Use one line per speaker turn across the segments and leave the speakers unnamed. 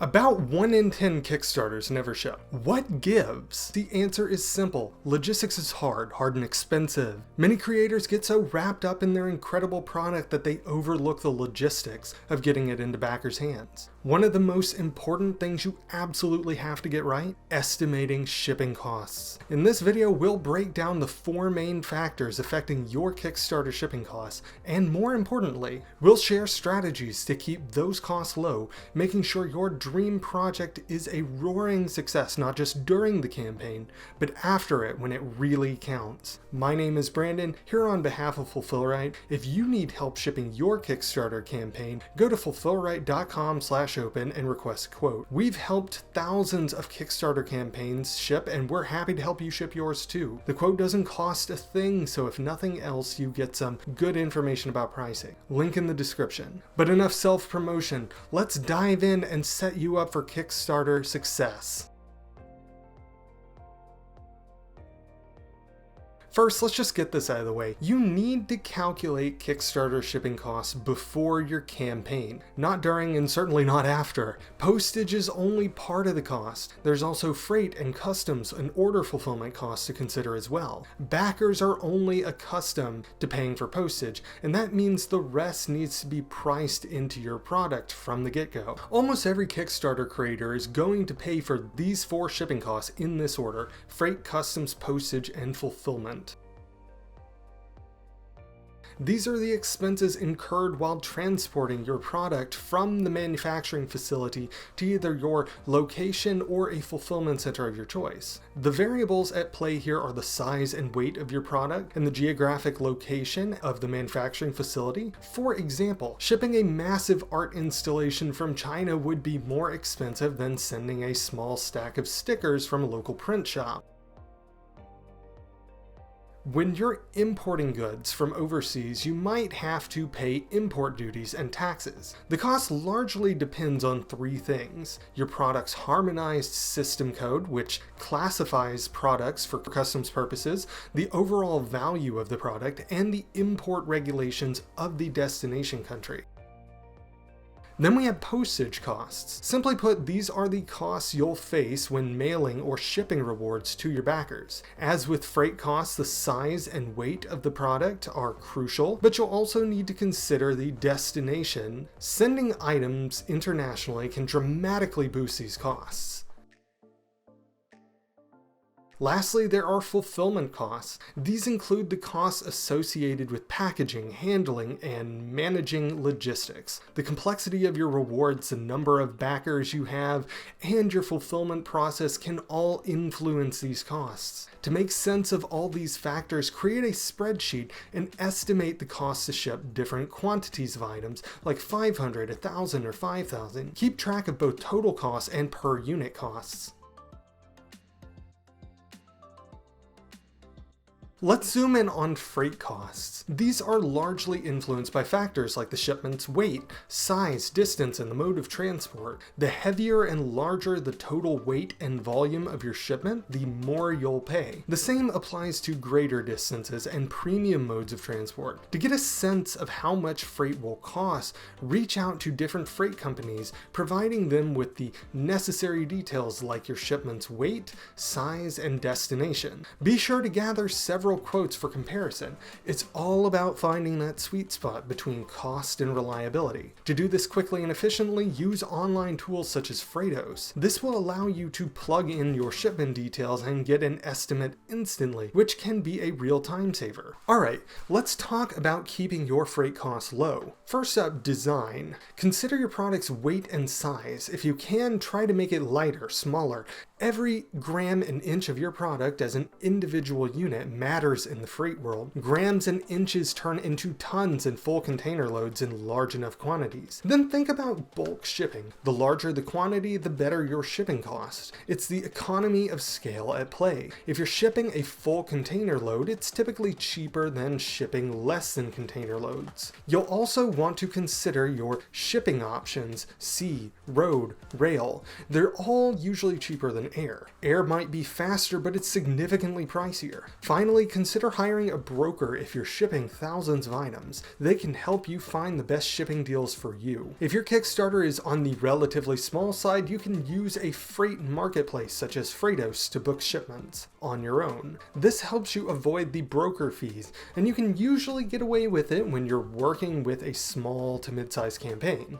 About 1 in 10 Kickstarters never ship. What gives? The answer is simple. Logistics is hard and expensive. Many creators get so wrapped up in their incredible product that they overlook the logistics of getting it into backers' hands. One of the most important things you absolutely have to get right: estimating shipping costs. In this video, we'll break down the 4 main factors affecting your Kickstarter shipping costs, and more importantly, we'll share strategies to keep those costs low, making sure your dream project is a roaring success, not just during the campaign, but after it when it really counts. My name is Brandon, here on behalf of Fulfillrite. If you need help shipping your Kickstarter campaign, go to fulfillrite.com/open and request a quote. We've helped thousands of Kickstarter campaigns ship, and we're happy to help you ship yours too. The quote doesn't cost a thing, so if nothing else, you get some good information about pricing. Link in the description. But enough self-promotion, let's dive in and set you up for Kickstarter success. First, let's just get this out of the way. You need to calculate Kickstarter shipping costs before your campaign, not during and certainly not after. Postage is only part of the cost. There's also freight and customs and order fulfillment costs to consider as well. Backers are only accustomed to paying for postage, and that means the rest needs to be priced into your product from the get-go. Almost every Kickstarter creator is going to pay for these 4 shipping costs in this order: freight, customs, postage, and fulfillment. These are the expenses incurred while transporting your product from the manufacturing facility to either your location or a fulfillment center of your choice. The variables at play here are the size and weight of your product and the geographic location of the manufacturing facility. For example, shipping a massive art installation from China would be more expensive than sending a small stack of stickers from a local print shop. When you're importing goods from overseas, you might have to pay import duties and taxes. The cost largely depends on 3 things: your product's harmonized system code, which classifies products for customs purposes, the overall value of the product, and the import regulations of the destination country. Then we have postage costs. Simply put, these are the costs you'll face when mailing or shipping rewards to your backers. As with freight costs, the size and weight of the product are crucial, but you'll also need to consider the destination. Sending items internationally can dramatically boost these costs. Lastly, there are fulfillment costs. These include the costs associated with packaging, handling, and managing logistics. The complexity of your rewards, the number of backers you have, and your fulfillment process can all influence these costs. To make sense of all these factors, create a spreadsheet and estimate the cost to ship different quantities of items, like 500, 1,000, or 5,000. Keep track of both total costs and per unit costs. Let's zoom in on freight costs. These are largely influenced by factors like the shipment's weight, size, distance, and the mode of transport. The heavier and larger the total weight and volume of your shipment, the more you'll pay. The same applies to greater distances and premium modes of transport. To get a sense of how much freight will cost, reach out to different freight companies, providing them with the necessary details like your shipment's weight, size, and destination. Be sure to gather several quotes for comparison. It's all about finding that sweet spot between cost and reliability. To do this quickly and efficiently, use online tools such as Freightos. This will allow you to plug in your shipment details and get an estimate instantly, which can be a real time saver. Alright, let's talk about keeping your freight costs low. First up, design. Consider your product's weight and size. If you can, try to make it lighter, smaller. Every gram and inch of your product as an individual unit matters in the freight world. Grams and inches turn into tons in full container loads in large enough quantities. Then think about bulk shipping. The larger the quantity, the better your shipping cost. It's the economy of scale at play. If you're shipping a full container load, it's typically cheaper than shipping less than container loads. You'll also want to consider your shipping options: sea, road, rail. They're all usually cheaper than than air. Air might be faster, but it's significantly pricier. Finally, consider hiring a broker if you're shipping thousands of items. They can help you find the best shipping deals for you. If your Kickstarter is on the relatively small side, you can use a freight marketplace such as Freightos to book shipments on your own. This helps you avoid the broker fees, and you can usually get away with it when you're working with a small to mid-sized campaign.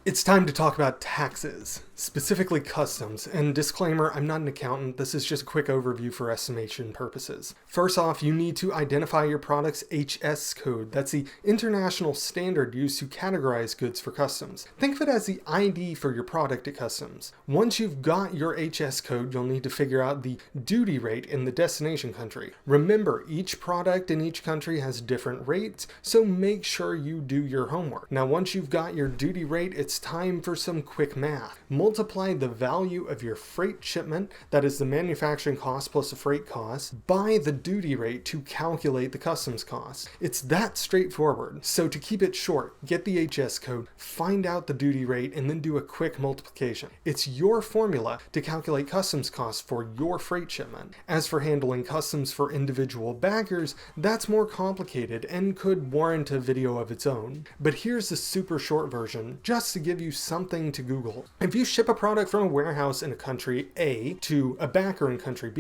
It's time to talk about taxes, specifically customs, and disclaimer, I'm not an accountant, this is just a quick overview for estimation purposes. First off, you need to identify your product's HS code. That's the international standard used to categorize goods for customs. Think of it as the ID for your product at customs. Once you've got your HS code, you'll need to figure out the duty rate in the destination country. Remember, each product in each country has different rates, so make sure you do your homework. Now, once you've got your duty rate, it's time for some quick math. Multiply the value of your freight shipment, that is the manufacturing cost plus the freight cost, by the duty rate to calculate the customs cost. It's that straightforward. So to keep it short, get the HS code, find out the duty rate, and then do a quick multiplication. It's your formula to calculate customs costs for your freight shipment. As for handling customs for individual baggers, that's more complicated and could warrant a video of its own. But here's the super short version, just to give you something to Google. If you ship a product from a warehouse in a country A to a backer in country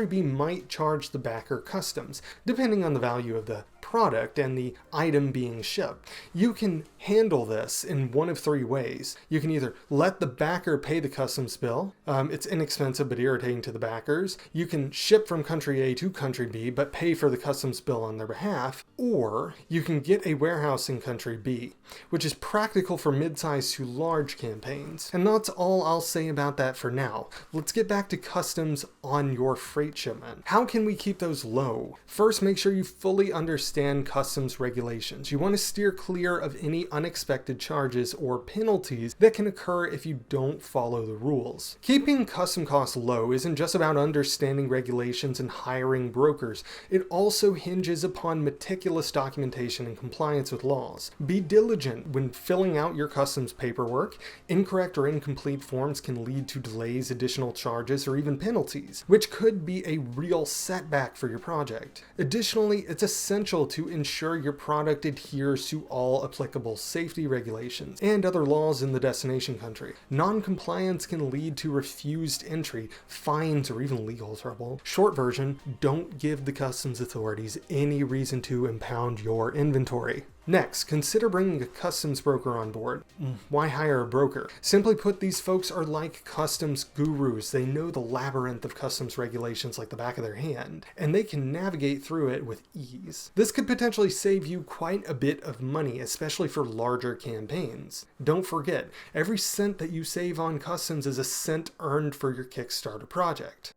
B might charge the backer customs, depending on the value of the product and the item being shipped. You can handle this in one of three ways. You can either let the backer pay the customs bill. It's inexpensive but irritating to the backers. You can ship from country A to country B but pay for the customs bill on their behalf. Or you can get a warehouse in country B, which is practical for mid-sized to large campaigns. And that's all I'll say about that for now. Let's get back to customs on your freight shipment. How can we keep those low? First, make sure you fully understand customs regulations. You want to steer clear of any unexpected charges or penalties that can occur if you don't follow the rules. Keeping custom costs low isn't just about understanding regulations and hiring brokers. It also hinges upon meticulous documentation and compliance with laws. Be diligent when filling out your customs paperwork. Incorrect or incomplete forms can lead to delays, additional charges, or even penalties, which could be a real setback for your project. Additionally, it's essential to ensure your product adheres to all applicable safety regulations and other laws in the destination country. Non-compliance can lead to refused entry, fines, or even legal trouble. Short version, don't give the customs authorities any reason to impound your inventory. Next, consider bringing a customs broker on board. Why hire a broker? Simply put, these folks are like customs gurus. They know the labyrinth of customs regulations like the back of their hand, and they can navigate through it with ease. This could potentially save you quite a bit of money, especially for larger campaigns. Don't forget, every cent that you save on customs is a cent earned for your Kickstarter project.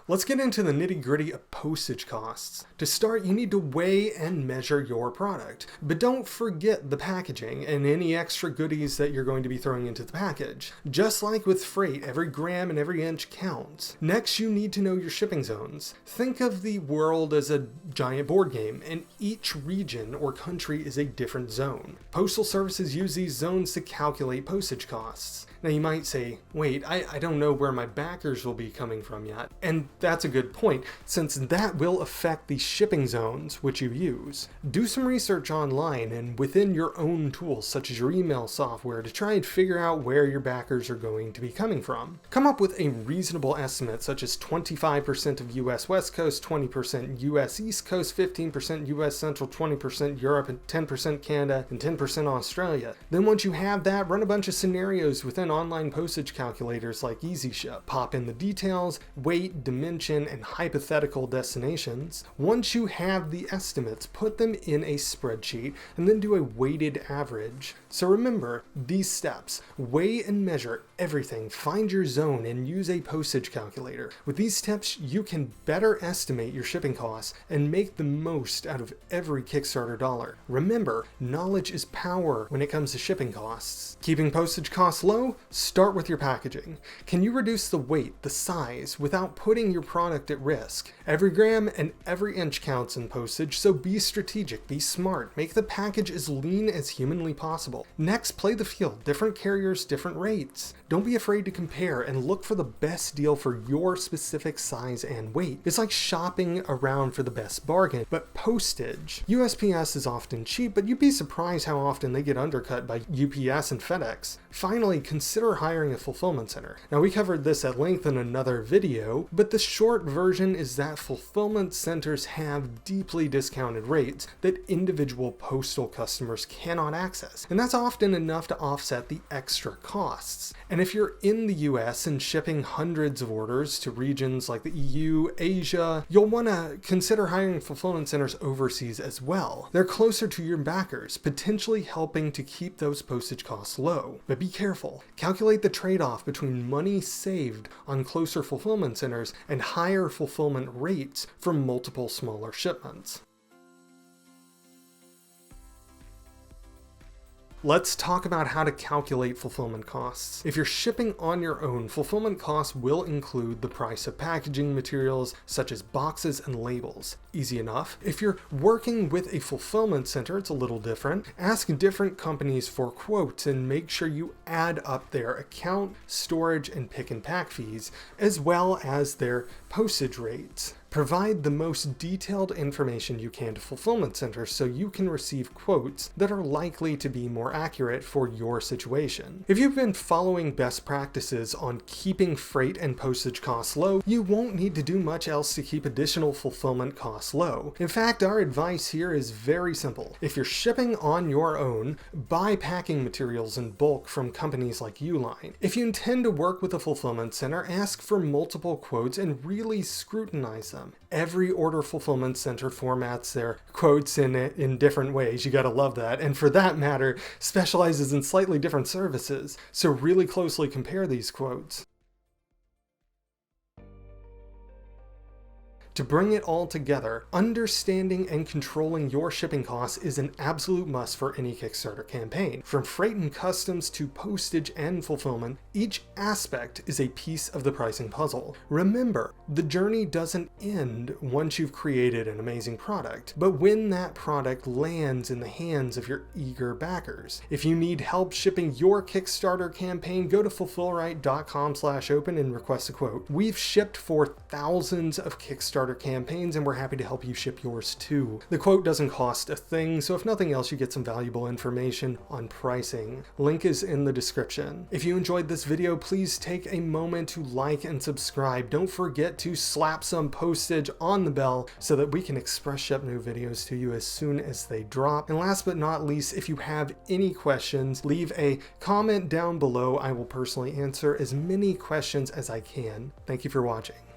Let's get into the nitty-gritty of postage costs. To start, you need to weigh and measure your product. But don't forget the packaging and any extra goodies that you're going to be throwing into the package. Just like with freight, every gram and every inch counts. Next, you need to know your shipping zones. Think of the world as a giant board game, and each region or country is a different zone. Postal services use these zones to calculate postage costs. Now you might say, wait, I don't know where my backers will be coming from yet. And that's a good point, since that will affect the shipping zones which you use. Do some research online and within your own tools, such as your email software, to try and figure out where your backers are going to be coming from. Come up with a reasonable estimate, such as 25% of US West Coast, 20% US East Coast, 15% US Central, 20% Europe, and 10% Canada, and 10% Australia. Then once you have that, run a bunch of scenarios within online postage calculators like EasyShip. Pop in the details, weight, dimension, and hypothetical destinations. Once you have the estimates, put them in a spreadsheet and then do a weighted average. So remember these steps. Weigh and measure everything, find your zone, and use a postage calculator. With these steps, you can better estimate your shipping costs and make the most out of every Kickstarter dollar. Remember, knowledge is power when it comes to shipping costs. Keeping postage costs low? start with your packaging. Can you reduce the weight, the size, without putting your product at risk? Every gram and every inch counts in postage, so be strategic, be smart, make the package as lean as humanly possible. Next, play the field. Different carriers, different rates. Don't be afraid to compare and look for the best deal for your specific size and weight. It's like shopping around for the best bargain, but Postage. USPS is often cheap, but you'd be surprised how often they get undercut by UPS and FedEx. Finally, consider hiring a fulfillment center. Now, we covered this at length in another video, but the short version is that fulfillment centers have deeply discounted rates that individual postal customers cannot access, and that's often enough to offset the extra costs. And if you're in the US and shipping hundreds of orders to regions like the EU, Asia, you'll want to consider hiring fulfillment centers overseas as well. They're closer to your backers, potentially helping to keep those postage costs low. But be careful. Calculate the trade-off between money saved on closer fulfillment centers and higher fulfillment rates for multiple smaller shipments. Let's talk about how to calculate fulfillment costs. If you're shipping on your own, fulfillment costs will include the price of packaging materials such as boxes and labels. Easy enough. If you're working with a fulfillment center, it's a little different. Ask different companies for quotes and make sure you add up their account, storage, and pick and pack fees, as well as their postage rates. Provide the most detailed information you can to fulfillment centers so you can receive quotes that are likely to be more accurate for your situation. If you've been following best practices on keeping freight and postage costs low, you won't need to do much else to keep additional fulfillment costs low. In fact, our advice here is very simple. If you're shipping on your own, buy packing materials in bulk from companies like Uline. If you intend to work with a fulfillment center, ask for multiple quotes and really scrutinize them. Every order fulfillment center formats their quotes in different ways. You gotta love that. And for that matter, specializes in slightly different services. So really closely compare these quotes. To bring it all together, understanding and controlling your shipping costs is an absolute must for any Kickstarter campaign. From freight and customs to postage and fulfillment, each aspect is a piece of the pricing puzzle. Remember, the journey doesn't end once you've created an amazing product, but when that product lands in the hands of your eager backers. If you need help shipping your Kickstarter campaign, go to fulfillright.com/open and request a quote. We've shipped for thousands of Kickstarter campaigns and we're happy to help you ship yours too. The quote doesn't cost a thing, so if nothing else, you get some valuable information on pricing. Link is in the description. If you enjoyed this video, please take a moment to like and subscribe. Don't forget to slap some postage on the bell so that we can express ship new videos to you as soon as they drop. And last but not least, if you have any questions, leave a comment down below. I will personally answer as many questions as I can. Thank you for watching.